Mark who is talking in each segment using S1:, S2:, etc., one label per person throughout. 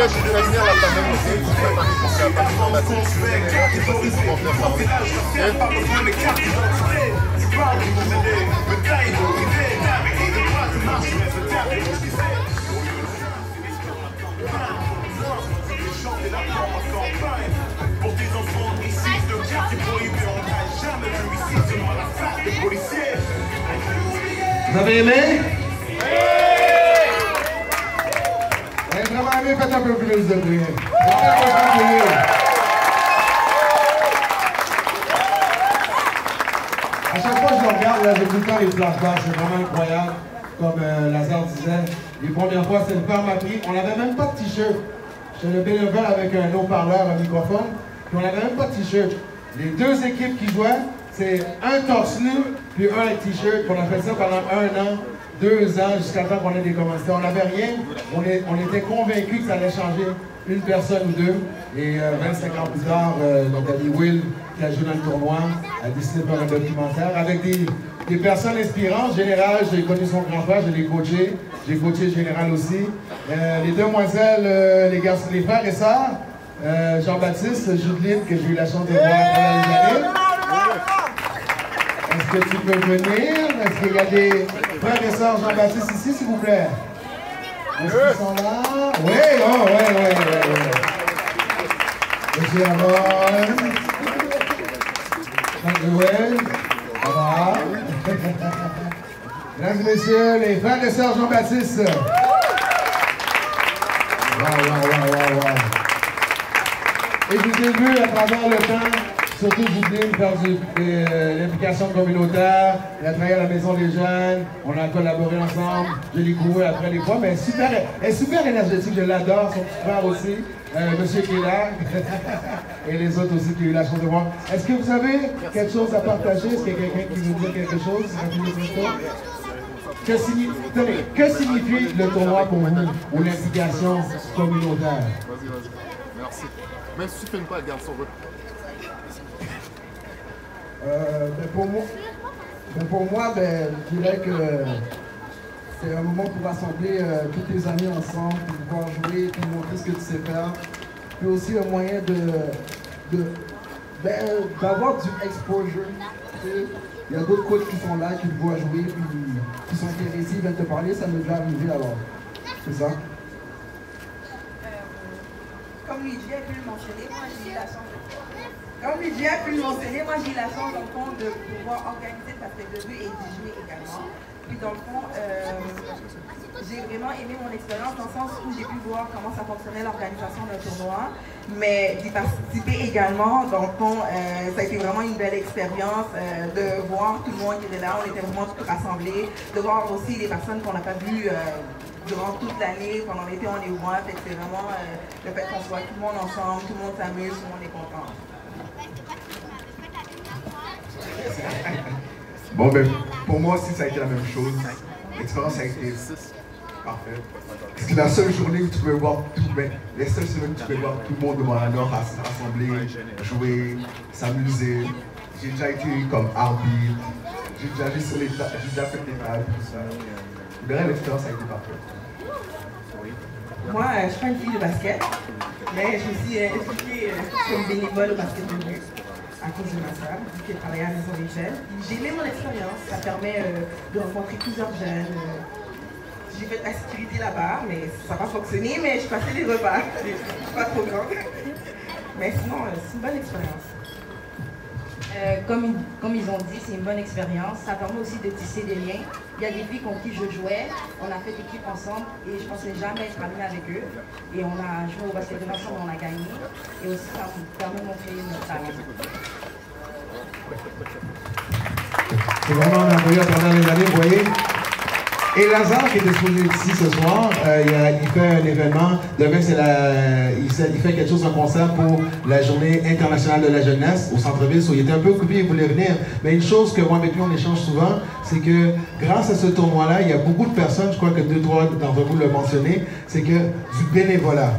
S1: Vous avez aimé? Vous avez vraiment aimé? Faites un peu plus de bruit. À chaque fois que je regarde, là, j'ai tout le temps les flashbacks. C'est vraiment incroyable. Comme Lazare disait, les premières fois, c'est le père m'a pris. On n'avait même pas de t-shirt. J'étais le bénévole avec un haut-parleur, un microphone. Puis on n'avait même pas de t-shirt. Les deux équipes qui jouaient, c'est un torse nu, puis un avec t-shirt. On a fait ça pendant 1 an, 2 ans, jusqu'à temps qu'on ait des commentaires. On n'avait rien. On était convaincus que ça allait changer une personne ou deux. Et 25 ans plus tard, notre ami Will, qui a joué dans le tournoi, a décidé de faire un documentaire avec des personnes inspirantes. Général, j'ai connu son grand-père, je l'ai coaché. J'ai coaché Général aussi. Les demoiselles, les garçons, les frères et sœurs, Jean-Baptiste, Judeline, que j'ai eu la chance de voir pendant les années. Est-ce que tu peux venir? Est-ce qu'il y a des frères et sœurs Jean-Baptiste ici, s'il vous plaît? Est-ce qu'ils sont là? Oui, oh, oui. Monsieur Aaron. Manuel. Ça va? Mesdames et messieurs, les frères et sœurs Jean-Baptiste. Wow. Et je vous ai vu à travers le temps, surtout Judeline, faire l'implication communautaire, elle a travaillé à la Maison des Jeunes, on a collaboré ensemble, je l'ai couru après les fois, mais elle est super énergétique, je l'adore, son petit frère aussi, monsieur qui est là, et les autres aussi qui ont eu la chance de voir. Est-ce que vous avez quelque chose à partager? Est-ce qu'il y a quelqu'un qui vous dit quelque chose? Que signifie le tournoi pour vous, ou l'implication communautaire?
S2: Vas-y. Merci. Même si tu ne filmes pas, garde son rôle.
S3: Pour moi, je dirais que c'est un moment pour rassembler tous tes amis ensemble, pour pouvoir jouer, pour montrer ce que tu sais faire. Puis aussi un moyen d'avoir du exposure. Il y a d'autres coachs qui sont là, qui te voient jouer, puis qui sont intéressés, ils viennent te parler, ça m'est déjà arrivé alors. C'est ça.
S4: Comme Luigi a pu le mentionner, moi j'ai eu la chance dans le fond de pouvoir organiser le basket de rue et d'y jouer également. Puis dans le fond, j'ai vraiment aimé mon expérience dans le sens où j'ai pu voir comment ça fonctionnait l'organisation d'un tournoi, mais d'y participer également. Dans le fond, ça a été vraiment une belle expérience de voir tout le monde qui était là, on était vraiment tous rassemblés, de voir aussi les personnes qu'on n'a pas vues durant toute l'année, pendant l'été on est loin, fait que c'est vraiment le fait qu'on soit tout le monde ensemble, tout le monde s'amuse, tout le monde est content.
S5: Bon, pour moi aussi, ça a été la même chose. L'expérience a été parfaite. Parce que la seule journée où tu pouvais voir les seules semaines où tu pouvais voir tout le monde de Montréal rassembler, jouer, s'amuser. J'ai déjà été comme arbitre, j'ai déjà fait des tables, tout ça. Derrière, l'expérience a été parfaite.
S4: Moi, je suis pas une fille de basket, mais je me suis impliquée comme bénévole au basket de rue à cause de ma soeur, qui travaillait à la Maison des Jeunes. J'ai aimé mon expérience, ça permet de rencontrer plusieurs jeunes. J'ai fait de la sécurité là-bas, mais ça n'a pas fonctionné, mais je passais les repas. Je ne suis pas trop grande. Mais sinon, c'est une bonne expérience.
S6: Comme ils ont dit, c'est une bonne expérience. Ça permet aussi de tisser des liens. Il y a des filles contre qui je jouais. On a fait équipe ensemble et je pensais jamais être amie avec eux. Et on a joué au basket ensemble, on a gagné. Et aussi, ça me permet de montrer notre talent.
S1: C'est vraiment merveilleux pendant les années, vous voyez. Et Lazare, qui était exposé ici ce soir, il fait un événement. Demain, il fait quelque chose, un concert pour la Journée internationale de la jeunesse au centre-ville. Il était un peu occupé, il voulait venir. Mais une chose que moi, avec lui, on échange souvent, c'est que grâce à ce tournoi-là, il y a beaucoup de personnes, je crois que 2-3 d'entre vous l'ont mentionné, c'est que du bénévolat.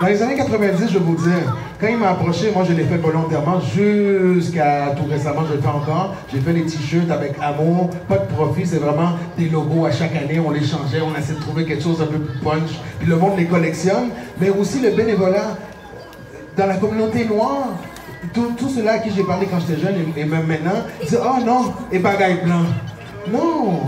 S1: Dans les années 90, je vais vous dire, quand il m'a approché, moi je l'ai fait volontairement jusqu'à tout récemment, je le fais encore. J'ai fait des t-shirts avec amour, pas de profit, c'est vraiment des logos à chaque année, on les changeait, on essaie de trouver quelque chose un peu plus punch, puis le monde les collectionne. Mais aussi le bénévolat dans la communauté noire, tout ceux-là à qui j'ai parlé quand j'étais jeune et même maintenant, ils disent « Oh non, et bagaille blanc ». Non,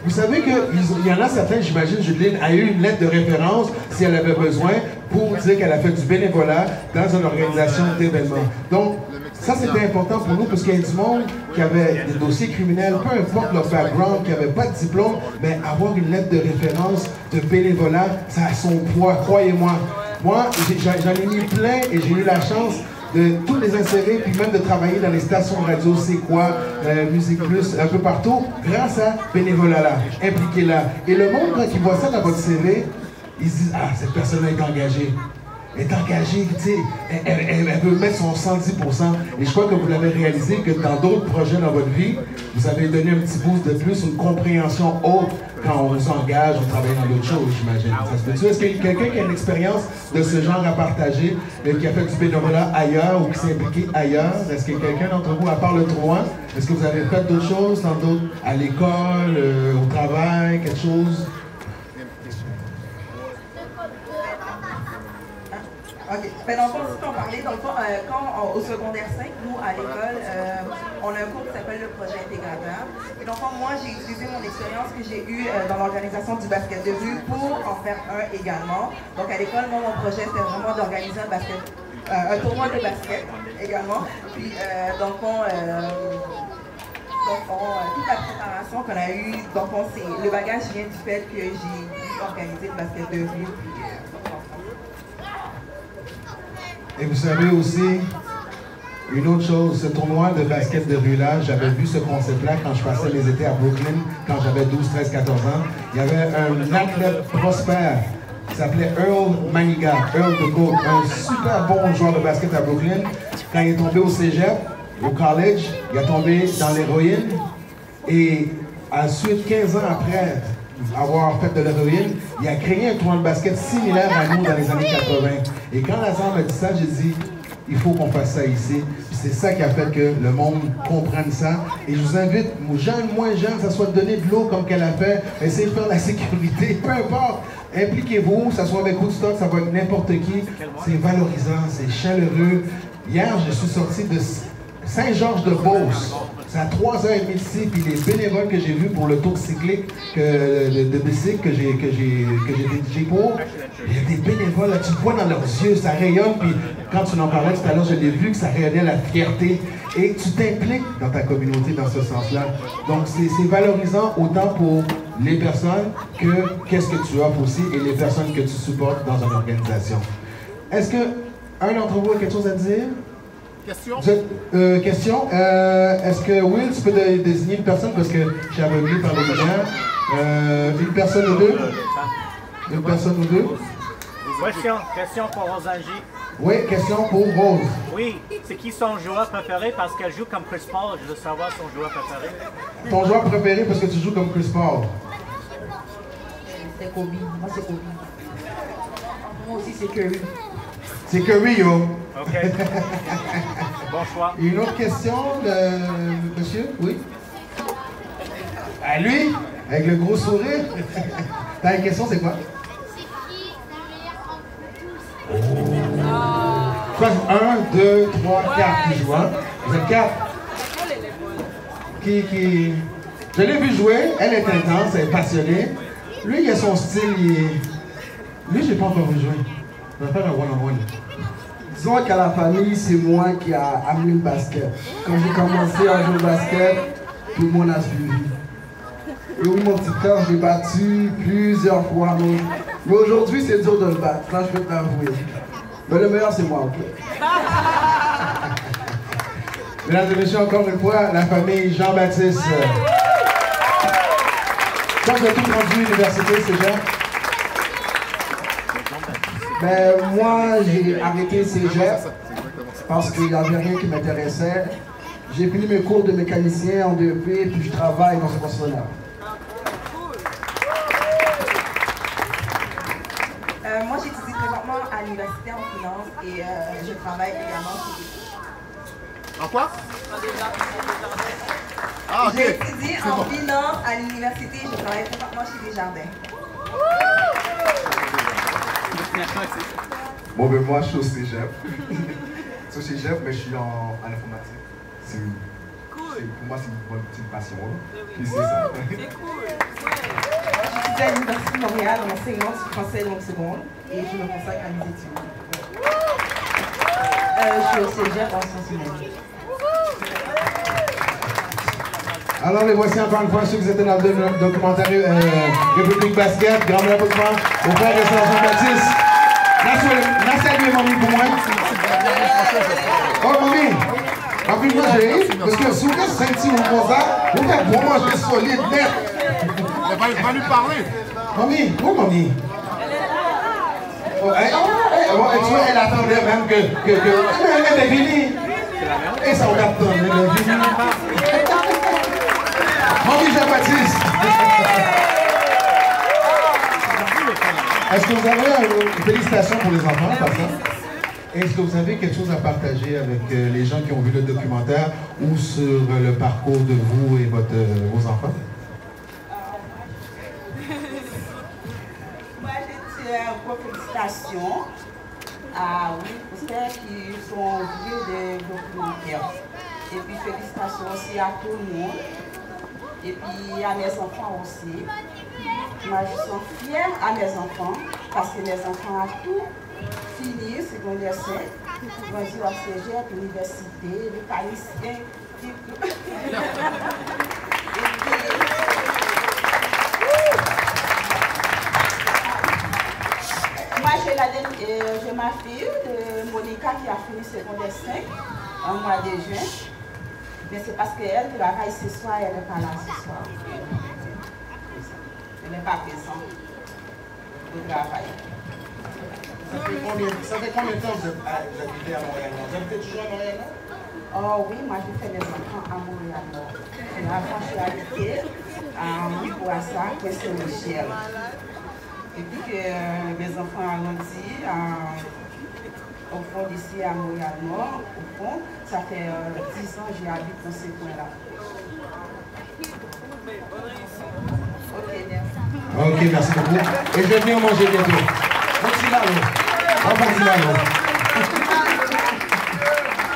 S1: vous savez qu'il y en a certains, j'imagine, Judeline a eu une lettre de référence si elle avait besoin pour dire qu'elle a fait du bénévolat dans une organisation d'événements. Donc, ça c'était important pour nous parce qu'il y a du monde qui avait des dossiers criminels, peu importe leur background, qui n'avait pas de diplôme, mais avoir une lettre de référence de bénévolat, ça a son poids, croyez-moi. Moi, j'en ai mis plein et j'ai eu la chance de tous les insérer, puis même de travailler dans les stations radio, c'est quoi, Musique Plus, un peu partout, grâce à bénévolat-là, impliqué-là. Et le monde, quand il voit ça dans votre CV, ils se disent, ah, cette personne-là est engagée. Elle est engagée, tu sais, elle veut mettre son 110%. Et je crois que vous l'avez réalisé que dans d'autres projets dans votre vie, vous avez donné un petit boost de plus, une compréhension haute quand on s'engage, on travaille dans d'autres choses, j'imagine. Est-ce qu'il y a quelqu'un qui a une expérience de ce genre à partager, qui a fait du bénévolat ailleurs ou qui s'est impliqué ailleurs? Est-ce qu'il y a quelqu'un d'entre vous, à part le 3, est-ce que vous avez fait d'autres choses, à l'école, au travail, quelque chose?
S4: OK. Ben, dans le fond, si on parlait, dans le fond, au secondaire 5, nous, à l'école, on a un cours qui s'appelle le projet intégrateur. Et donc, moi, j'ai utilisé mon expérience que j'ai eue dans l'organisation du basket de rue pour en faire un également. Donc, à l'école, moi, mon projet, c'était vraiment d'organiser un tournoi de basket également. Puis, dans le fond, toute la préparation qu'on a eue, donc le bagage vient du fait que j'ai organisé le basket de rue.
S1: Et vous savez aussi, une autre chose, ce tournoi de basket de rue-là, j'avais vu ce concept-là quand je passais mes étés à Brooklyn, quand j'avais 12, 13, 14 ans. Il y avait un athlète prospère qui s'appelait Earl Manigat, Earl the Goat, un super bon joueur de basket à Brooklyn. Quand il est tombé au cégep, au college, il est tombé dans l'héroïne. Et ensuite, 15 ans après avoir fait de l'héroïne, il a créé un tournoi de basket similaire à nous dans les années 80. Et quand Lazare m'a dit ça, j'ai dit, il faut qu'on fasse ça ici. Puis c'est ça qui a fait que le monde comprenne ça. Et je vous invite, jeunes, moins jeunes, ça soit de donner de l'eau comme qu'elle a fait, essayez de faire la sécurité, peu importe. Impliquez-vous, ça soit avec Woodstock, ça va avec n'importe qui. C'est valorisant, c'est chaleureux. Hier, je suis sorti de Saint-Georges-de-Beauce. C'est à 3h30 ici, puis les bénévoles que j'ai vus pour le tour cyclique de bicycle que j'ai dirigé pour, il y a des bénévoles, là, tu vois dans leurs yeux, ça rayonne, puis quand tu en parlais tout à l'heure, je l'ai vu que ça rayonnait la fierté, et tu t'impliques dans ta communauté dans ce sens-là. Donc c'est valorisant autant pour les personnes que qu'est-ce que tu offres aussi, et les personnes que tu supportes dans une organisation. Est-ce que un d'entre vous a quelque chose à dire?
S2: Question?
S1: Question. Est-ce que Will, tu peux désigner une personne parce que j'ai aveuglé par les lumières. Une personne ou deux? Une personne ou deux?
S7: Question pour Rosangie.
S1: Oui, question pour Rose.
S7: Oui, c'est qui son joueur préféré parce qu'elle joue comme Chris Paul? Je veux savoir son joueur préféré.
S1: Ton joueur préféré parce que tu joues comme Chris Paul?
S6: C'est Kobe. Moi, c'est Kobe. Moi aussi, c'est Curry.
S1: C'est Curry, yo.
S7: OK. Bon choix.
S1: Une autre question de monsieur? Oui? À lui? Avec le gros sourire? T'as une question, c'est quoi? Oh. Soit 1, 2, 3, 4 qui jouent, hein? Vous êtes 4? Qui... Je l'ai vu jouer, elle est intense, elle est passionnée. Lui, il a son style, Lui, j'ai pas encore vu jouer. On va faire un one-on-one.
S3: Disons qu'à la famille, c'est moi qui a amené le basket. Quand j'ai commencé à jouer au basket, tout le monde a suivi. Et oui, mon petit frère, je l'ai battu plusieurs fois. Mais aujourd'hui, c'est dur de le battre. Là, je peux te l'avouer. Mais le meilleur, c'est moi, ok?
S1: Mesdames et messieurs, encore une fois, la famille Jean-Baptiste. Quand vous êtes tous rendus à l'université, c'est Jean?
S3: Ben, moi, j'ai arrêté cégep parce qu'il n'y avait rien qui m'intéressait. J'ai fini mes cours de mécanicien en DEP, puis je travaille dans ce poste-là.
S4: Moi, j'étudie présentement à à l'université en finance et je travaille également chez
S2: En quoi? Ah, ok.
S4: J'étudie en finance à l'université et je travaille présentement chez Desjardins.
S5: Bon, ben moi, je suis au cégep. Je suis au cégep, mais je suis en informatique. Pour moi, c'est une passion. Puis c'est ça.
S4: C'est cool. J'étudie à l'Université de Montréal en enseignement du français langue seconde et je me consacre à mes études.
S6: Je suis au cégep en sciences humaines.
S1: Alors les voici encore une fois ceux qui étaient dans le documentaire République Basket. Grand applaudissement au frère de Saint-Jean-Baptiste. Saluez mamie pour moi. Oh mamie, en plus moi j'ai parce que si vous faites 5 petits ou comme ça, vous faites pour manger solide, net.
S2: Va lui parler.
S1: Mamie, où mamie? Oh, tu vois, elle attendait même que elle est finie. Et ça on attend, elle est finie. Mamie Jean-Baptiste. Est-ce que vous avez une félicitation pour les enfants, par ça? Est-ce que vous avez quelque chose à partager avec les gens qui ont vu le documentaire ou sur le parcours de vous et vos enfants?
S8: Moi, je tiens pour félicitations à oui, pour ceux qui sont vus des documentaires. Et puis félicitations aussi à tout le monde. Et puis à mes enfants aussi. Moi, je suis fière à mes enfants parce que mes enfants ont tout fini, secondaire 5, grandi au cégep, l'université, le Parisien. Moi, j'ai ma fille, Monica, qui a fini secondaire 5 en mois de juin. Mais c'est parce qu'elle travaille ce soir, elle n'est pas là ce soir. Elle n'est pas présente au travail.
S1: Ça fait combien de temps que vous habitez à Montréal? Vous habitez toujours à Montréal?
S8: Oh oui, moi je fais mes enfants à Montréal. Avant, je suis habitée à Boissard, qui est Saint-Michel. Et puis que mes enfants ont grandi au fond d'ici à Montréal-Nord, au fond, ça fait 10 ans que j'habite dans ces coins-là. Ok, merci.
S1: Ok, merci beaucoup. Et je vais venir manger bientôt. Merci Lalo. Merci Lalo.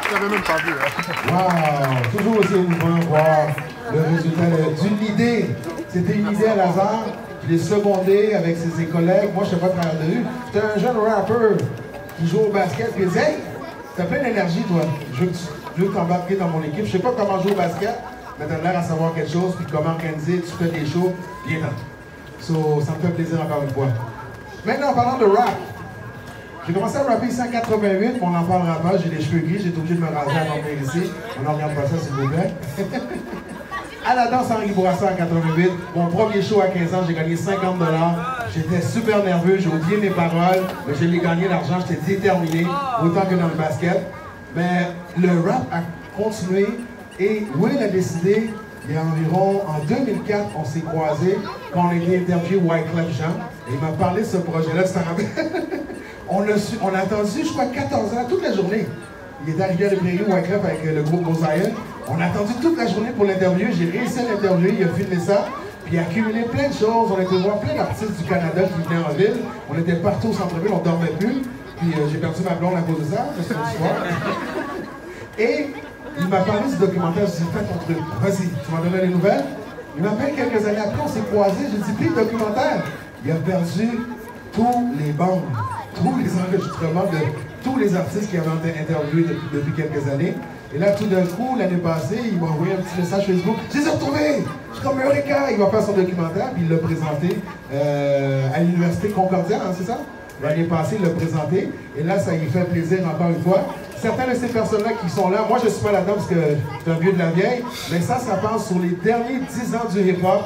S2: Je l'avais même pas vu.
S1: Wow, toujours aussi émouvant voir le résultat d'une idée. C'était une idée à hasard. Je l'ai secondé avec ses collègues. Moi, je ne sais pas de travers de rue. J'étais un jeune rappeur qui joue au basket. Puis il dit, hey, t'as plein d'énergie, toi. Je veux t'embarquer dans mon équipe. Je ne sais pas comment jouer au basket, mais t'as l'air à savoir quelque chose. Puis comment organiser, tu fais des shows. Viens-t'en. So, ça me fait plaisir encore une fois. Maintenant, en parlant de rap, j'ai commencé à rapper ici en 88, on n'en parlera pas, j'ai les cheveux gris, j'ai été obligé de me raser avant de venir ici. On n'en regarde pas ça, s'il vous plaît. À la danse Henri Bourassa en 88, mon premier show à 15 ans, j'ai gagné 50 $. J'étais super nerveux, j'ai oublié mes paroles, mais je l'ai gagné l'argent, j'étais déterminé, autant que dans le basket. Mais le rap a continué et Will a décidé, il y a environ, en 2004, on s'est croisés quand on a été interviewé Wyclef Jean. Et il m'a parlé de ce projet-là, tu t'en rappelles? On a attendu, je crois, 14 ans, toute la journée. Il est arrivé à Rivière Wyclef avec le groupe Mosaïen. On a attendu toute la journée pour l'interview. J'ai réussi à l'interviewer, il a filmé ça. Puis il a accumulé plein de choses. On a été voir plein d'artistes du Canada qui venaient en ville. On était partout au centre-ville, on ne dormait plus. Puis j'ai perdu ma blonde à cause de ça, c'est une histoire. Et il m'a parlé du documentaire, je lui ai dit, fais ton truc, vas-y, tu m'en donnes les nouvelles. Il m'appelle quelques années après, on s'est croisés, j'ai dit, puis le documentaire, il a perdu tous les bandes, tous les enregistrements de tous les artistes qui avaient été interviewés depuis quelques années. Et là, tout d'un coup, l'année passée, il m'a envoyé un petit message Facebook, je les ai retrouvés, je suis comme Eureka, il va faire son documentaire, puis il l'a présenté à l'Université Concordia, hein, c'est ça? L'année passée, il l'a présenté, et là, ça lui fait plaisir encore une fois. Certaines de ces personnes-là qui sont là, moi je ne suis pas là-dedans parce que je suis un vieux de la vieille, mais ça passe sur les derniers 10 ans du hip-hop.